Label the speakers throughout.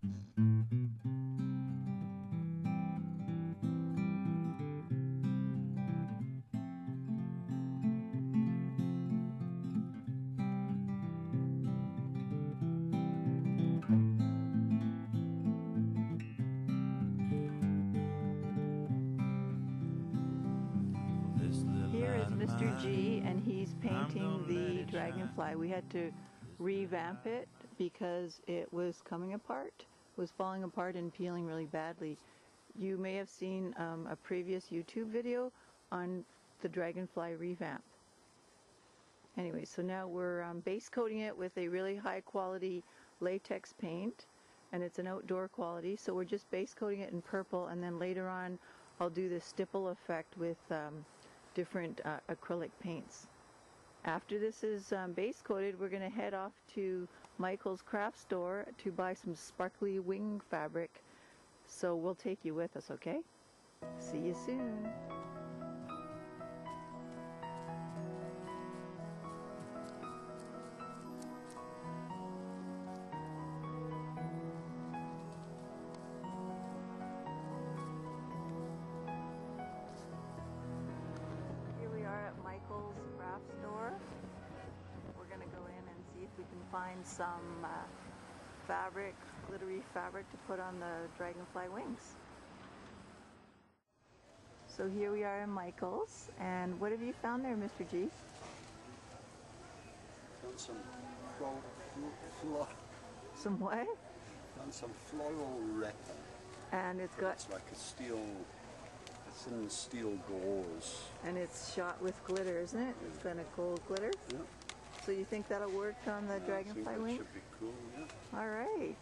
Speaker 1: Here is Mr. G, and he's painting the Dragonfly. We had to revamp it because it was coming apart. It was falling apart and peeling really badly. You may have seen a previous YouTube video on the Dragonfly Revamp. Anyway, so now we're base coating it with a really high quality latex paint, and it's an outdoor quality, so we're just base coating it in purple, and then later on I'll do the stipple effect with different acrylic paints. After this is base coated, we're going to head off to Michael's craft store to buy some sparkly wing fabric. So we'll take you with us, okay? See you soon. Michael's craft store. We're going to go in and see if we can find some fabric, glittery fabric to put on the Dragonfly wings. So here we are in Michael's, and what have you found there, Mr. G?
Speaker 2: Found some
Speaker 1: Some what?
Speaker 2: Found some floral wrapper.
Speaker 1: And it's got...
Speaker 2: It's like a thin steel gauze.
Speaker 1: And it's shot with glitter, isn't it? Yeah. It's kind of gold glitter?
Speaker 2: Yeah.
Speaker 1: So you think that'll work on the Dragonfly wing?
Speaker 2: Should be cool, yeah.
Speaker 1: Alright.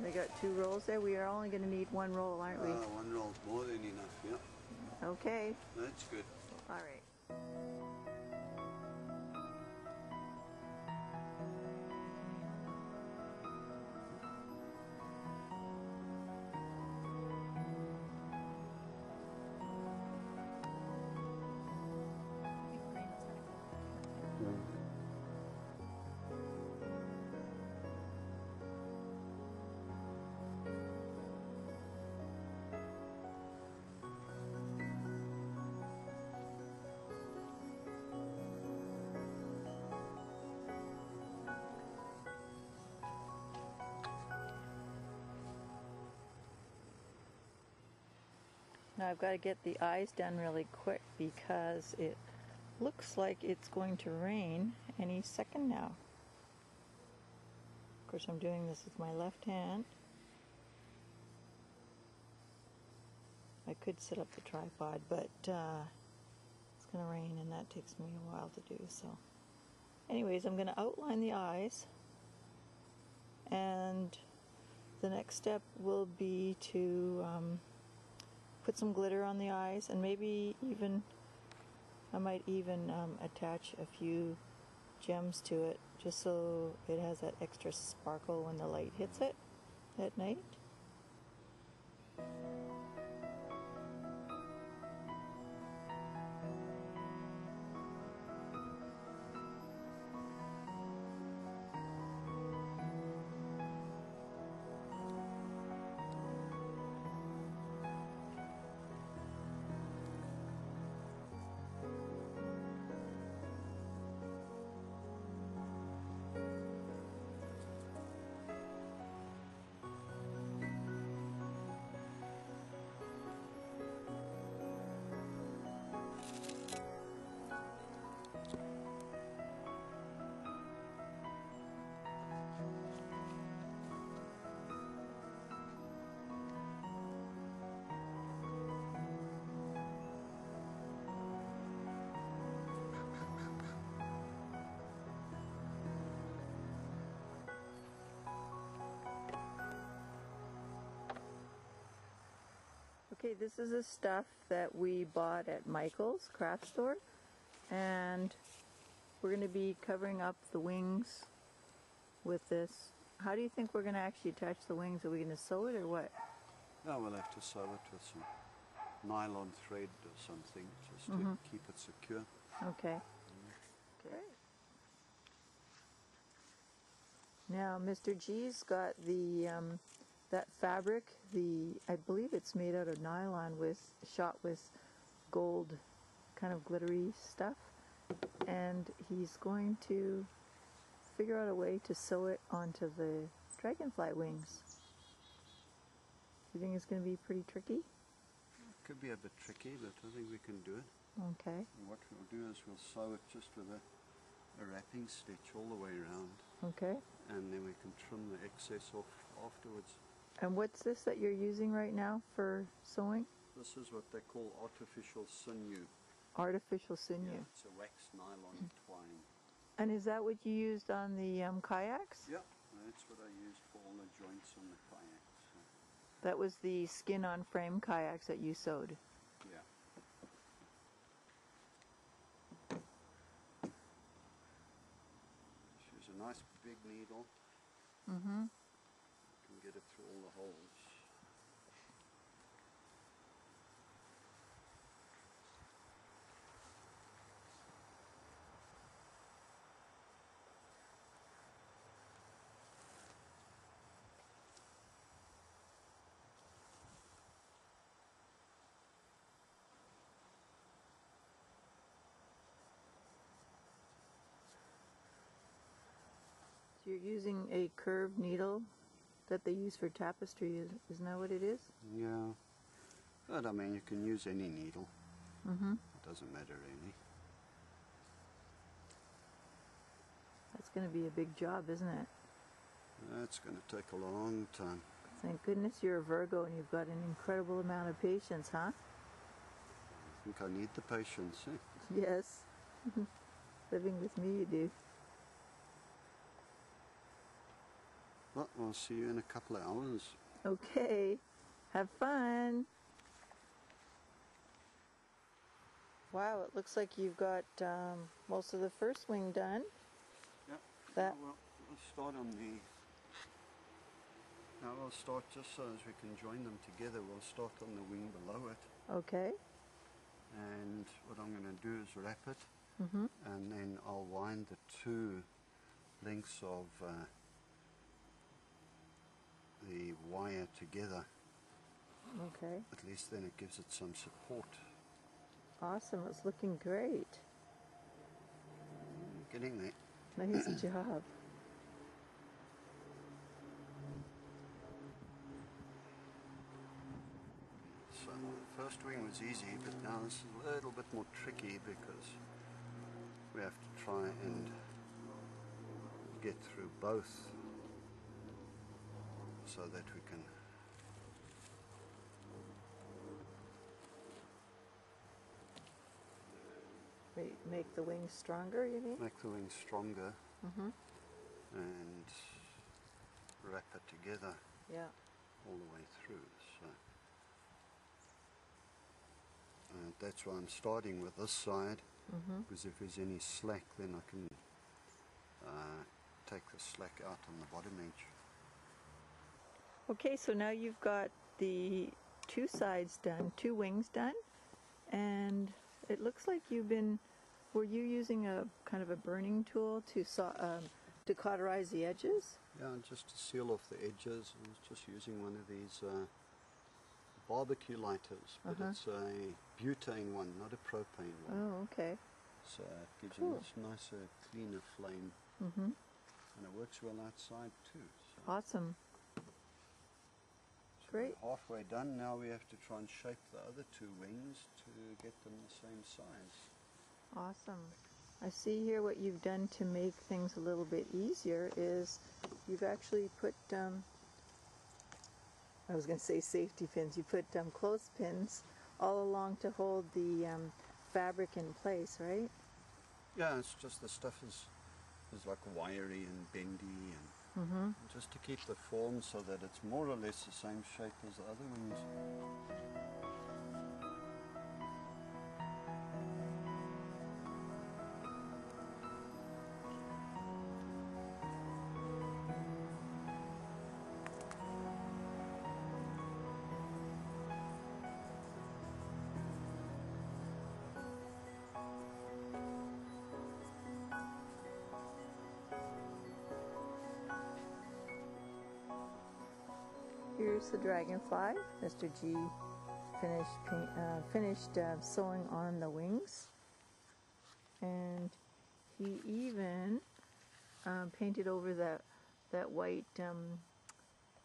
Speaker 1: We got 2 rolls there. We are only going to need 1 roll, aren't we?
Speaker 2: 1 roll's more than enough, yeah.
Speaker 1: Okay.
Speaker 2: That's good.
Speaker 1: Alright. Now I've got to get the eyes done really quick because it looks like it's going to rain any second now. Of course, I'm doing this with my left hand. I could set up the tripod, but it's going to rain and that takes me a while to do. So anyways, I'm going to outline the eyes, and the next step will be to put some glitter on the eyes, and maybe even I might even attach a few gems to it just so it has that extra sparkle when the light hits it at night. Okay, this is the stuff that we bought at Michael's craft store, and we're going to be covering up the wings with this. How do you think we're going to actually attach the wings? Are we going to sew it or what?
Speaker 2: No, we'll have to sew it with some nylon thread or something just to keep it secure.
Speaker 1: Okay. Okay. Now, Mr. G's got the that fabric. I believe it's made out of nylon shot with gold, kind of glittery stuff, and he's going to figure out a way to sew it onto the dragonfly wings. Do you think it's going to be pretty tricky?
Speaker 2: It could be a bit tricky, but I think we can do it.
Speaker 1: Okay.
Speaker 2: And what we'll do is we'll sew it just with a wrapping stitch all the way around.
Speaker 1: Okay.
Speaker 2: And then we can trim the excess off afterwards.
Speaker 1: And what's this that you're using right now for sewing?
Speaker 2: This is what they call artificial sinew.
Speaker 1: Artificial sinew.
Speaker 2: Yeah, it's a waxed nylon twine.
Speaker 1: And is that what you used on the kayaks?
Speaker 2: Yeah, that's what I used for all the joints on the kayaks. So.
Speaker 1: That was the skin-on frame kayaks that you sewed?
Speaker 2: Yeah. Use a nice big needle.
Speaker 1: Mm-hmm.
Speaker 2: You can get it through all the holes.
Speaker 1: So you're using a curved needle that they use for tapestry, isn't that what it is?
Speaker 2: Yeah. But I mean, you can use any needle.
Speaker 1: Mm-hmm.
Speaker 2: It doesn't matter really.
Speaker 1: That's going to be a big job, isn't it?
Speaker 2: That's going to take a long time.
Speaker 1: Thank goodness you're a Virgo and you've got an incredible amount of patience, huh?
Speaker 2: I think I need the patience. Eh?
Speaker 1: Yes. Living with me, you do.
Speaker 2: Well, I'll see you in a couple of hours.
Speaker 1: Okay. Have fun. Wow, it looks like you've got most of the first wing done.
Speaker 2: Yeah.
Speaker 1: That.
Speaker 2: Well, we'll start on the... Now we'll start just so as we can join them together. We'll start on the wing below it.
Speaker 1: Okay.
Speaker 2: And what I'm going to do is wrap it.
Speaker 1: Mm-hmm.
Speaker 2: And then I'll wind the two lengths of the wire together.
Speaker 1: Okay.
Speaker 2: At least then it gives it some support.
Speaker 1: Awesome. It's looking great.
Speaker 2: Getting there.
Speaker 1: Nice job.
Speaker 2: So the first wing was easy, but now this is a little bit more tricky because we have to try and get through both so that we can
Speaker 1: Make the wings stronger, you mean?
Speaker 2: make the wings stronger.
Speaker 1: Mm-hmm.
Speaker 2: And wrap it together
Speaker 1: Yeah.
Speaker 2: all the way through. So that's why I'm starting with this side,
Speaker 1: Mm-hmm.
Speaker 2: because if there's any slack then I can take the slack out on the bottom edge.
Speaker 1: Okay, so now you've got the two sides done, two wings done, and it looks like were you using a kind of a burning tool to cauterize the edges?
Speaker 2: Yeah, and just to seal off the edges, I was just using one of these barbecue lighters, but it's a butane one, not a propane one.
Speaker 1: Oh, okay.
Speaker 2: So it gives
Speaker 1: Cool.
Speaker 2: a much nicer, cleaner flame,
Speaker 1: Mm-hmm.
Speaker 2: and it works well outside too. So
Speaker 1: Awesome. Great.
Speaker 2: we're halfway done. Now we have to try and shape the other two wings to get them the same size.
Speaker 1: Awesome. I see here what you've done to make things a little bit easier is you've actually put, I was going to say safety pins, you put clothespins all along to hold the fabric in place, right?
Speaker 2: Yeah, it's just the stuff is like wiry and bendy, and
Speaker 1: Mm-hmm.
Speaker 2: just to keep the form so that it's more or less the same shape as the other wings.
Speaker 1: Here's the dragonfly. Mr. G finished sewing on the wings, and he even painted over that white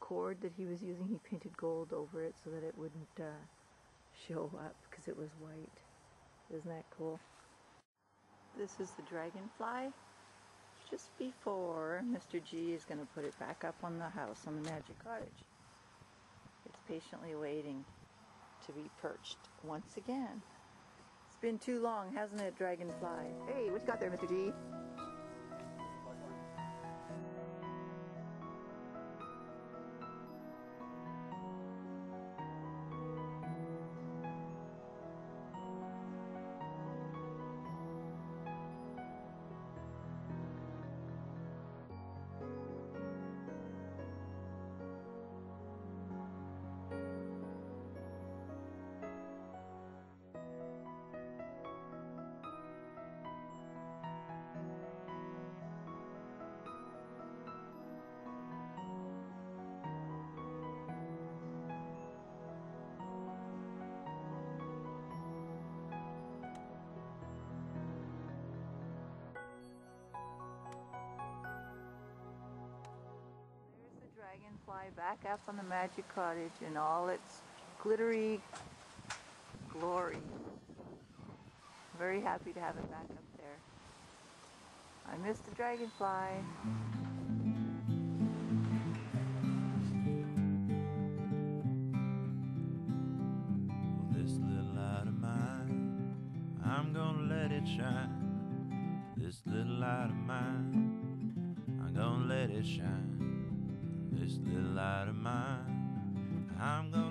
Speaker 1: cord that he was using. He painted gold over it so that it wouldn't show up because it was white. Isn't that cool? This is the dragonfly. Just before Mr. G is going to put it back up on the house, on the magic cottage. It's patiently waiting to be perched once again. It's been too long, hasn't it, dragonfly? Hey, what you got there, Mr. G? Dragonfly back up on the magic cottage in all its glittery glory. Very happy to have it back up there. I miss the dragonfly.
Speaker 3: Well, this little light of mine, I'm gonna let it shine. This little light of mine, I'm gonna let it shine. This little light of mine, I'm gonna